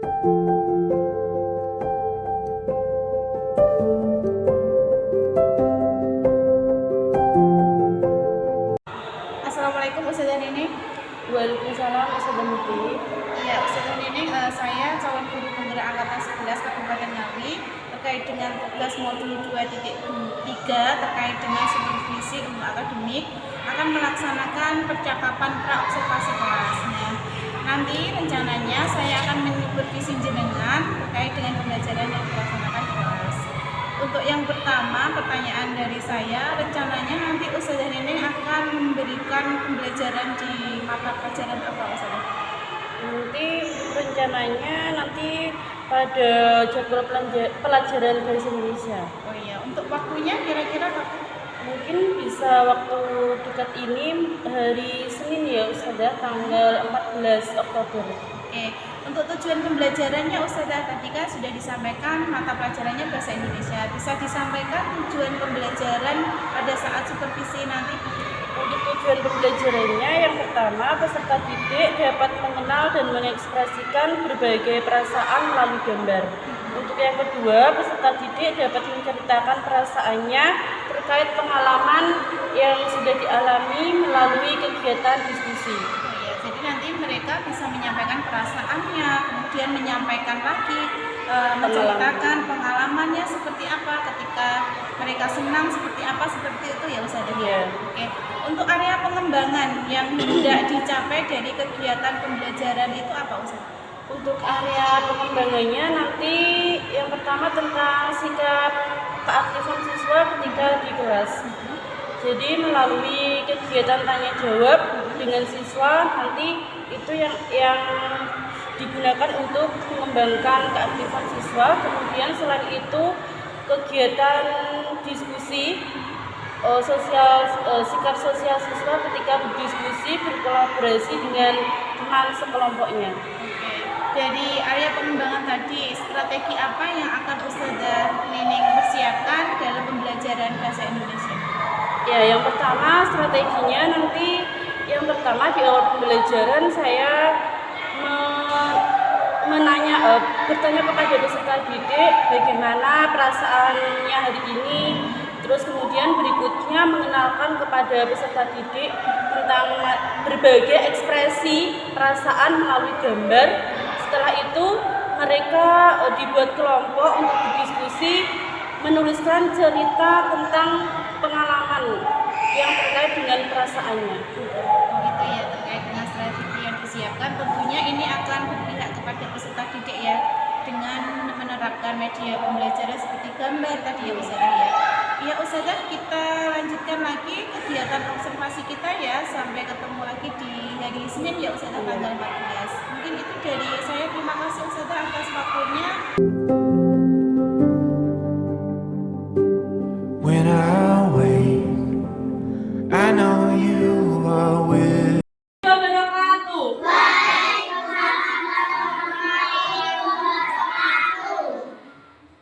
Assalamualaikum Ustazah Nining. Waalaikumsalam Ustazah Muti. Iya Ustazah Nining, saya calon guru penggerak angkatan 11 Kabupaten Ngawi terkait dengan tugas modul 2.3 terkait dengan supervisi untuk akademik akan melaksanakan percakapan pra-observasi kelas. Nanti rencananya saya akan menyupervisi jenengan terkait dengan pembelajaran yang dilaksanakan di kelas. Untuk yang pertama, pertanyaan dari saya, rencananya nanti Ustazah Nining akan memberikan pembelajaran di mata pelajaran apa Ustazah? Nanti rencananya pada jadwal pelajaran bahasa Indonesia. Oh iya, untuk waktunya kira-kira kapan? Mungkin bisa waktu dekat ini hari Senin ya Ustazah, tanggal 14 Oktober. Oke, untuk tujuan pembelajarannya Ustazah tadi kan sudah disampaikan mata pelajarannya bahasa Indonesia. Bisa disampaikan tujuan pembelajaran pada saat supervisi nanti? Untuk tujuan pembelajarannya, yang pertama, peserta didik dapat mengenal dan mengekspresikan berbagai perasaan melalui gambar. Untuk yang kedua, peserta didik dapat menceritakan perasaannya terkait pengalaman yang sudah dialami melalui kegiatan diskusi. Jadi nanti mereka bisa menyampaikan perasaannya, kemudian menyampaikan lagi, menceritakan pengalamannya seperti apa ketika mereka senang, seperti apa, seperti itu ya Ustazah. Iya. Oke. Untuk area pengembangan yang tidak dicapai dari kegiatan pembelajaran itu apa Ustazah? Untuk area pengembangannya nanti yang pertama tentang sikap keaktifan siswa ketika di kelas. Jadi melalui kegiatan tanya jawab dengan siswa nanti itu yang digunakan untuk mengembangkan keaktifan siswa. Kemudian selain itu kegiatan diskusi sikap sosial siswa ketika berdiskusi berkolaborasi dengan teman sekelompoknya. Dari area pengembangan tadi, strategi apa yang akan Ustazah Nining persiapkan dalam pembelajaran bahasa Indonesia? Ya, yang pertama strateginya nanti di awal pembelajaran saya bertanya kepada peserta didik bagaimana perasaannya hari ini. Terus kemudian berikutnya mengenalkan kepada peserta didik tentang berbagai ekspresi perasaan melalui gambar. Setelah itu mereka dibuat kelompok untuk berdiskusi, menuliskan cerita tentang pengalaman yang terkait dengan perasaannya. Oh itu ya, terkait dengan strategi yang disiapkan, tentunya ini akan berpihak kepada peserta didik ya, dengan menerapkan media pembelajaran seperti gambar tadi ya Ustazah ya. Ya Ustazah, kita lanjutkan lagi kegiatan observasi kita ya, sampai ketemu lagi di hari Senin ya Ustazah tanggal 14. Mungkin itu dari saya, terima kasih Ustazah atas waktunya. When I wake, I know you are with.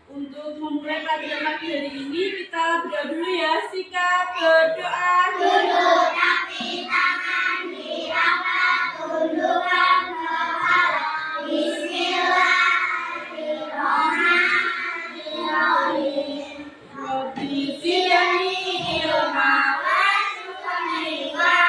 Untuk memulai pelajaran pagi hari ini kita berdoa dulu ya. Sikap berdoa. Tunduk kaki tangan diangkat, tundukkan kepala. Bismillahirrahmanirrahim. Rabbi zidni ilma warzuqni ilma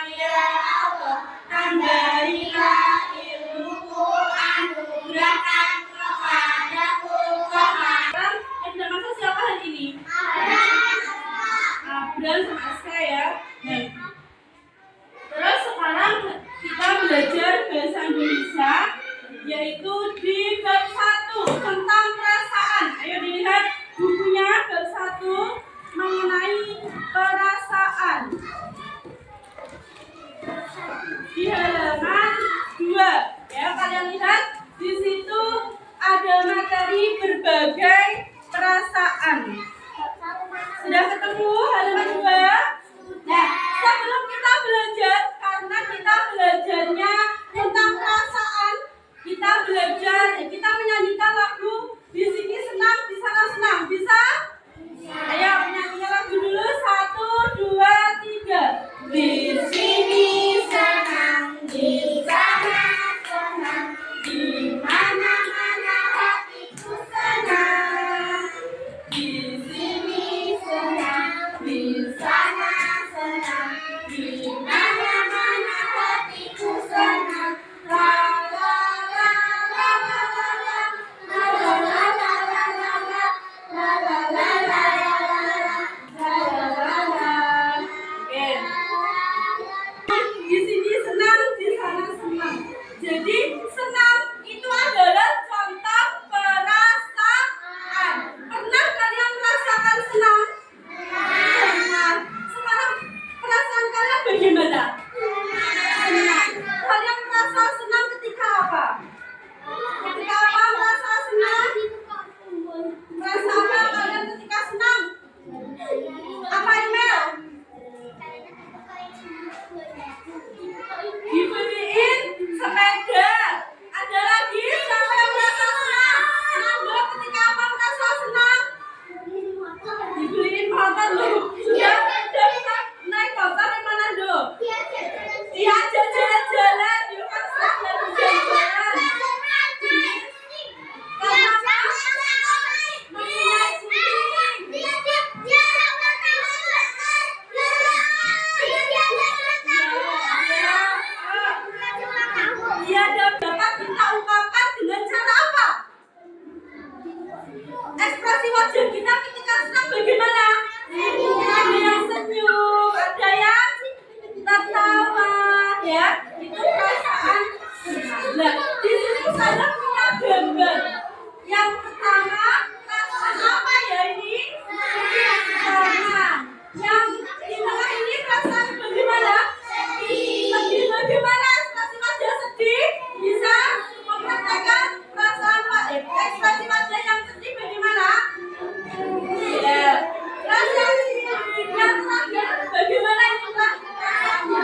ya Allah. Tambahlah ilmuku, anugerahkan kepadaku kemahiran. Tidak masak siapa hari ini? Abram sama Aska ya. Terus sekarang kita belajar bahasa Indonesia, yaitu di bab 1 tentang perasaan. Ayo dilihat bukunya, bab 1 mengenai perasaan. Di halaman 2 ya, kalian lihat di situ ada materi berbagai perasaan. Sudah ketemu halaman 2? Nah, sebelum kita belajar, karena kita belajarnya tentang perasaan, kita menyanyikan lagu di sini senang, di sana senang. Bisa? Ayo nyanyikan lagu dulu. 1, 2, 3. Di sini senang, di sana senang, di mana gambar. Yang pertama, perasaan apa ya ini? Senang. Yang di tengah ini perasaan bagaimana? Sedih. Bagaimana ekspresi wajah sedih? Bisa mempraktekkan perasaan ekspresi wajah yang sedih bagaimana? Ya. Perasaan yang terakhir bagaimana itu perasaannya?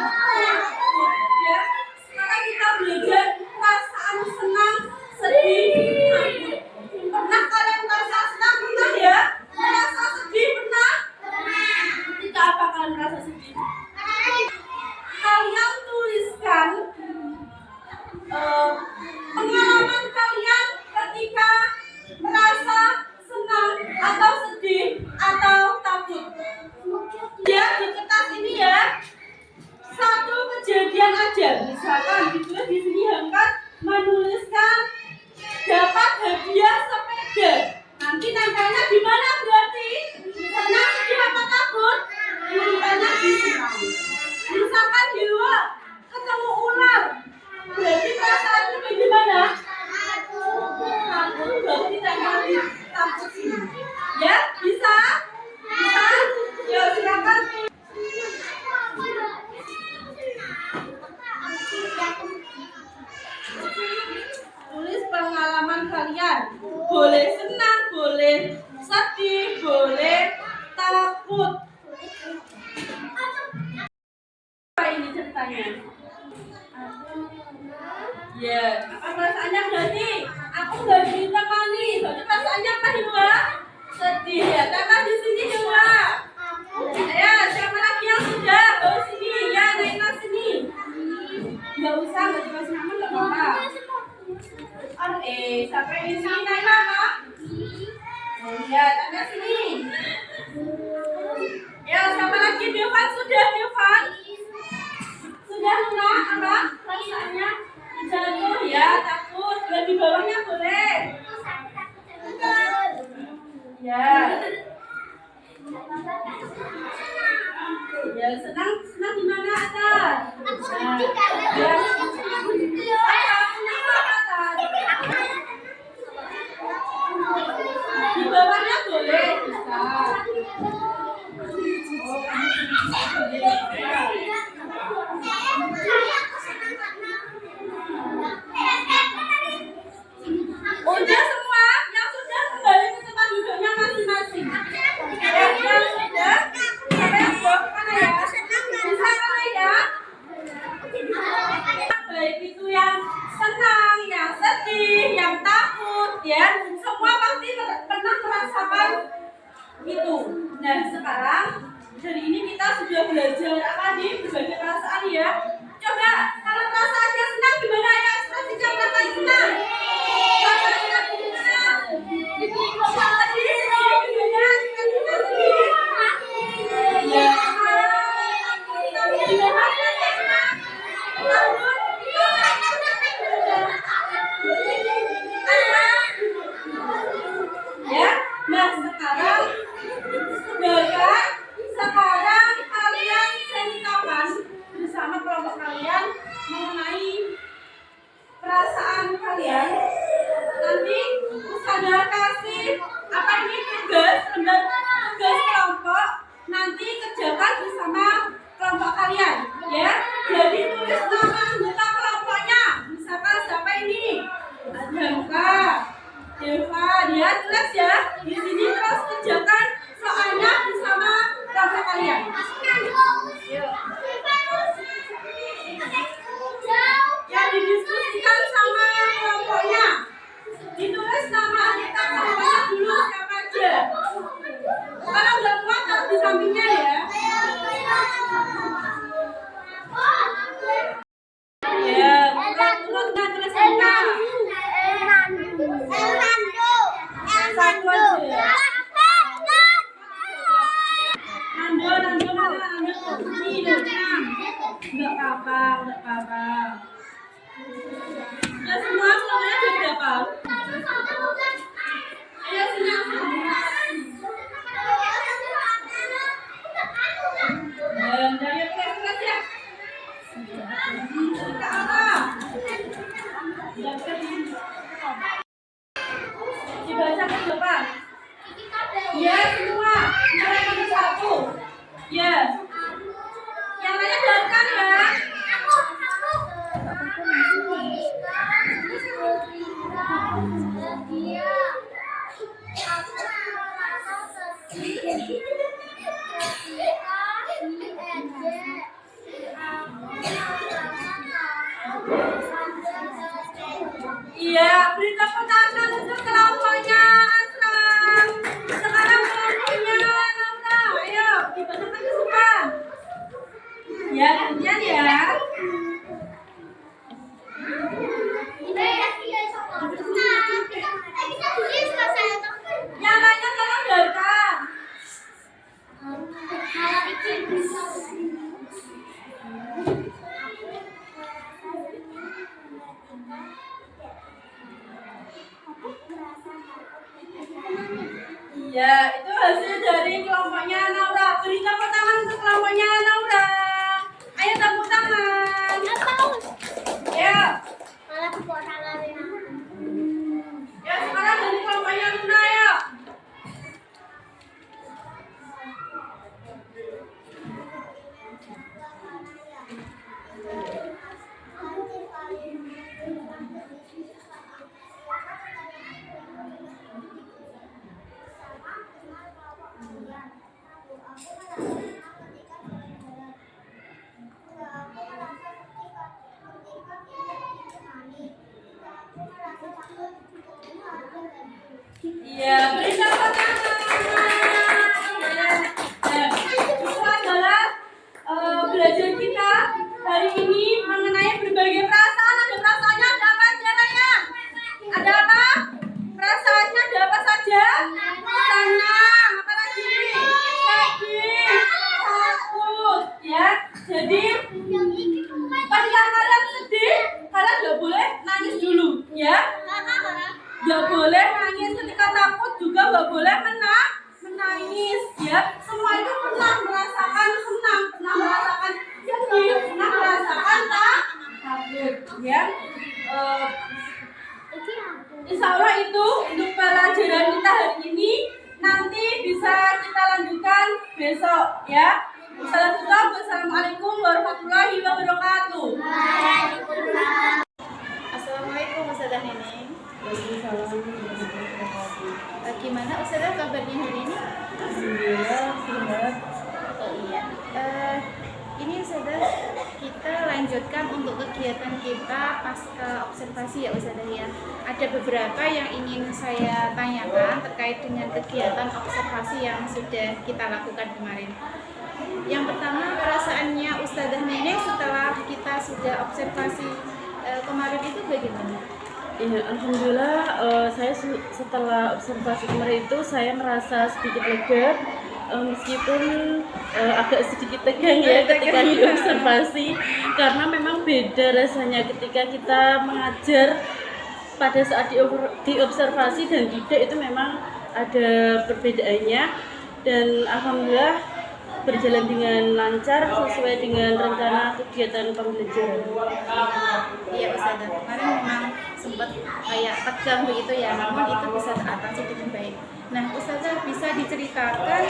Ya. Sekarang kita belajar perasaan senang, sedih, takut. Pernah kalian merasa senang? Pernah ya? Merasa sedih pernah? Ketika apa kalian merasa sedih? Kalian tuliskan pengalaman kalian ketika merasa senang atau sedih atau takut. Ya, di kertas ini ya. Satu kejadian aja. Misalkan ditulis di sini Hamka menuliskan dapat hadiah sepeda. Nanti nempelnya di mana berarti? Senang, sedih apa takut? Nempelnya di senang. Misalkan di luar ketemu ular, berarti perasaannya bagaimana? Takut, berarti nempel takut sini. Ya, bisa? Bisa? Ya, silakan. Tulis pengalaman kalian. Boleh senang, boleh sedih, boleh takut. Apa ini ceritanya? Ya, apa perasaannya berarti? Aku nggak ditemani. Berarti perasaannya apa Dewa? Sedih ya. Kakak di sini Dewa. Ya, siapa lagi yang sudah? Bawa sini. Ya, naik sini. Nggak usah, nggak dikasih nama nggak apa-apa. Sampai di sini naik apa? Ya, tanda sini. Ya, siapa lagi? Devan sudah, Devan. Sudah Luna, apa? Perasaannya jatuh ya, takut. Di bawahnya boleh. Ya. Ya, senang di mana atas? Aku sedih karena aku di bawahnya boleh, bisa. Udah semua, yang sudah kembali ke tempat duduknya masing-masing. Yang sudah, sampai yang bawah kemana ya? Bisa mana ya? Baik itu yang senang, yang sedih, yang takut, ya. Semua pasti pernah merasakan itu. Nah, sekarang hari ini kita sudah belajar apa nih? Berbagai perasaan ya. Coba kalau perasaannya senang gimana ya? Ekspresinya perasaan senang. Perasaannya gimana? Itu sedih, gimana? Ekspresinya sedih. Ya. Gimana senang? Takut. Ya, nah sekarang kalian ceritakan bersama kelompok kalian mengenai perasaan kalian. Nanti saya kasih apa ini tugas kelompok, nanti kerjakan bersama kelompok kalian, ya. Jadi tulis nama anggota kelompoknya. Misalkan siapa ini? Hamka, Deva, dia tulis ya. Di sini terus kerjakan soalnya bersama kelompok kalian. Yuk. Ya, didiskusikan sama kelompoknya. Ditulis nama anggota kelompoknya dulu siapa aja. Kalau nggak kuat taruh di sampingnya ya. Ya, urut-urutnya tulis semua. Satu aja. Nando mana? Nando. Ini Dia aku merasa sedih ketika diejek. Aku merasa takut sampai sedih. Iya, beri tepuk tangan untuk kelompoknya Asram. Sekarang kelompoknya Naura. Ayo, dibacakan ke depan. Ya, gantian ya. Kita tulis selesai atau Yang lainnya tolong dengarkan. malah bikin Iya, itu hasil dari kelompoknya Naura. Beri tepuk tangan untuk kelompoknya Naura. Ayo tepuk tangan. Ya. malah tepuk tangan aku. Ya, sekarang dari kelompoknya Luna ya. Iya, beri tepuk tangan. Itu adalah belajar kita hari ini mengenai berbagai perasaan. Ada perasaannya, ada apa aja Raya? Ada apa? Perasaannya ada apa saja? Senang, apa lagi? Sedih, takut, ya. Jadi ketika kalian sedih, kalian nggak boleh nangis dulu, ya. Nggak boleh nangis, ketika takut juga nggak boleh menangis, ya. Semua itu pernah merasakan senang, pernah merasakan sedih, pernah merasakan takut, ya. Insya Allah itu untuk pelajaran kita hari ini, nanti bisa kita lanjutkan besok, ya. Wassalamualaikum warahmatullahi wabarakatuh. Assalamualaikum Ustazah Neneng. Gimana Ustazah kabarnya hari ini? Alhamdulillah sehat. Oh iya. Ini Ustazah kita lanjutkan untuk kegiatan kita pasca observasi ya Ustazah ya. Ada beberapa yang ingin saya tanyakan terkait dengan kegiatan observasi yang sudah kita lakukan kemarin. Yang pertama, perasaannya Ustazah Neneng setelah kita sudah observasi kemarin itu bagaimana? Iya, alhamdulillah saya setelah observasi kemarin itu saya merasa sedikit lega, meskipun agak sedikit tegang ya ketika diobservasi, karena memang beda rasanya ketika kita mengajar pada saat diobservasi dan tidak, itu memang ada perbedaannya. Dan alhamdulillah berjalan dengan lancar sesuai dengan rencana kegiatan pembelajaran. Iya Ustazah, kemarin memang sempat kayak tegang begitu ya, namun itu bisa teratasi dengan baik. Nah Ustazah, bisa diceritakan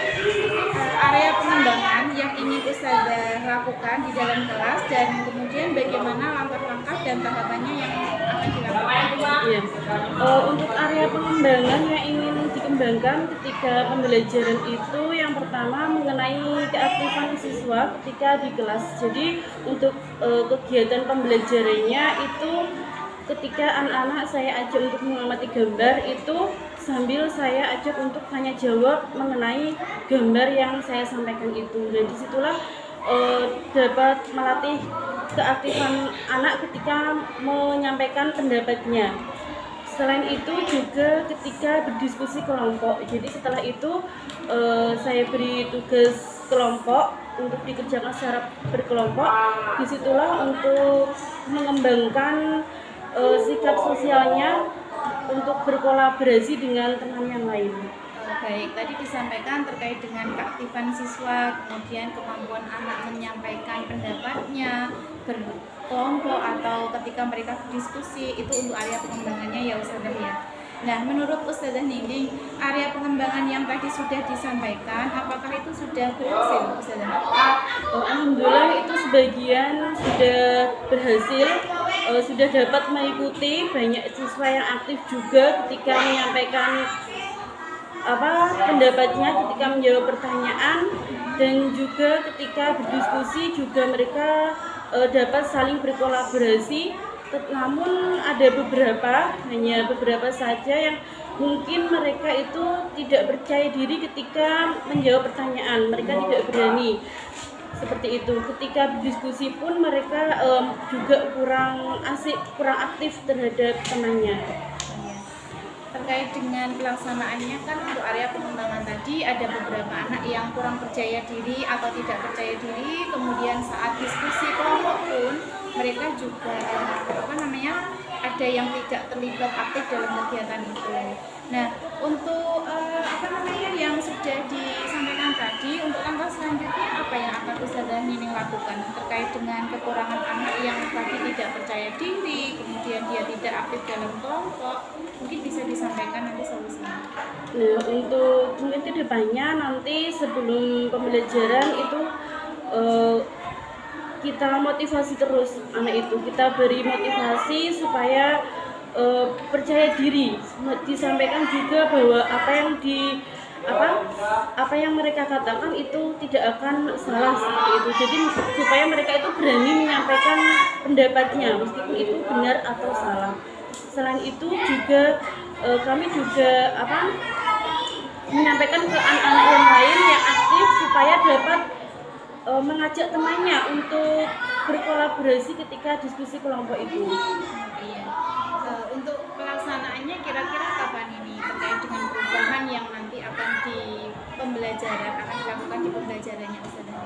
area pengembangan yang ingin Ustazah lakukan di dalam kelas, dan kemudian bagaimana langkah-langkah dan tahapannya yang akan dilakukan? Iya. Untuk area pengembangan yang ingin dikembangkan ketika pembelajaran itu, yang pertama mengenai keaktifan siswa ketika di kelas. Jadi untuk kegiatan pembelajarannya itu ketika anak-anak saya ajak untuk mengamati gambar, itu sambil saya ajak untuk tanya jawab mengenai gambar yang saya sampaikan itu. Dan disitulah dapat melatih keaktifan anak ketika menyampaikan pendapatnya. Selain itu juga ketika berdiskusi kelompok. Jadi setelah itu saya beri tugas kelompok untuk dikerjakan secara berkelompok. Disitulah untuk mengembangkan sikap sosialnya untuk berkolaborasi dengan teman yang lain. Baik, tadi disampaikan terkait dengan keaktifan siswa, kemudian kemampuan anak menyampaikan pendapatnya, berkelompok atau ketika mereka berdiskusi, itu untuk area pengembangannya ya Ustazah ya. Nah, menurut Ustazah Neneng, area pengembangan yang tadi sudah disampaikan, apakah itu sudah berhasil Ustazah? Alhamdulillah itu sebagian sudah berhasil, sudah dapat mengikuti, banyak siswa yang aktif juga ketika menyampaikan pendapatnya, ketika menjawab pertanyaan, dan juga ketika berdiskusi juga mereka dapat saling berkolaborasi. Namun ada hanya beberapa saja yang mungkin mereka itu tidak percaya diri ketika menjawab pertanyaan, mereka tidak berani seperti itu. Ketika berdiskusi pun mereka juga kurang aktif terhadap temannya. Terkait dengan pelaksanaannya kan untuk area pengembangan tadi ada beberapa anak yang kurang percaya diri atau tidak percaya diri, kemudian saat diskusi kelompok pun mereka juga ada yang tidak terlibat aktif dalam kegiatan itu. Nah, untuk yang sudah disampaikan tadi, untuk langkah selanjutnya apa yang akan Ustazah Nining lakukan terkait dengan kekurangan anak yang tadi tidak percaya diri, kemudian dia tidak aktif dalam kelompok, mungkin bisa disampaikan nanti solusinya. Nah, untuk mungkin kedepannya nanti sebelum pembelajaran itu kita motivasi terus anak itu, kita beri motivasi supaya percaya diri, disampaikan juga bahwa apa yang mereka katakan itu tidak akan salah seperti itu. Jadi supaya mereka itu berani menyampaikan pendapatnya meskipun itu benar atau salah. Selain itu juga kami juga menyampaikan ke anak-anak yang lain yang aktif supaya dapat mengajak temannya untuk berkolaborasi ketika diskusi kelompok itu. Iya. Untuk pelaksanaannya kira-kira kapan ini terkait dengan perubahan yang nanti akan dilakukan di pembelajarannya Ustazah?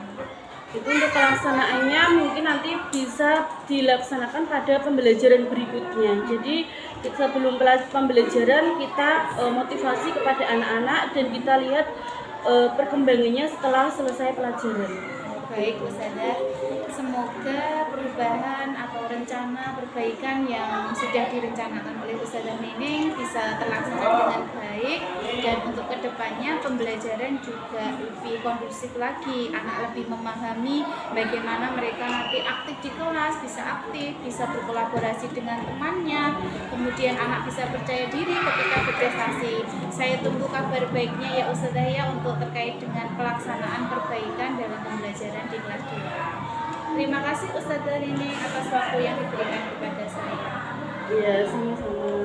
Itu untuk pelaksanaannya mungkin nanti bisa dilaksanakan pada pembelajaran berikutnya. Jadi sebelum pembelajaran kita motivasi kepada anak-anak dan kita lihat perkembangannya setelah selesai pelajaran. Baik Ustazah, semoga perubahan atau rencana perbaikan yang sudah direncanakan oleh Ustazah Nining bisa terlaksana dengan baik, dan untuk kedepannya pembelajaran juga lebih kondusif lagi, anak lebih memahami bagaimana mereka nanti aktif di kelas, bisa berkolaborasi dengan temannya, kemudian anak bisa percaya diri ketika berprestasi. Saya tunggu kabar baiknya ya Ustazah ya untuk terkait dengan pelaksanaan perbaikan dalam pembelajaran di kelas 2. Terima kasih Ustazah Nining atas waktu yang diberikan kepada saya. Iya, sama-sama.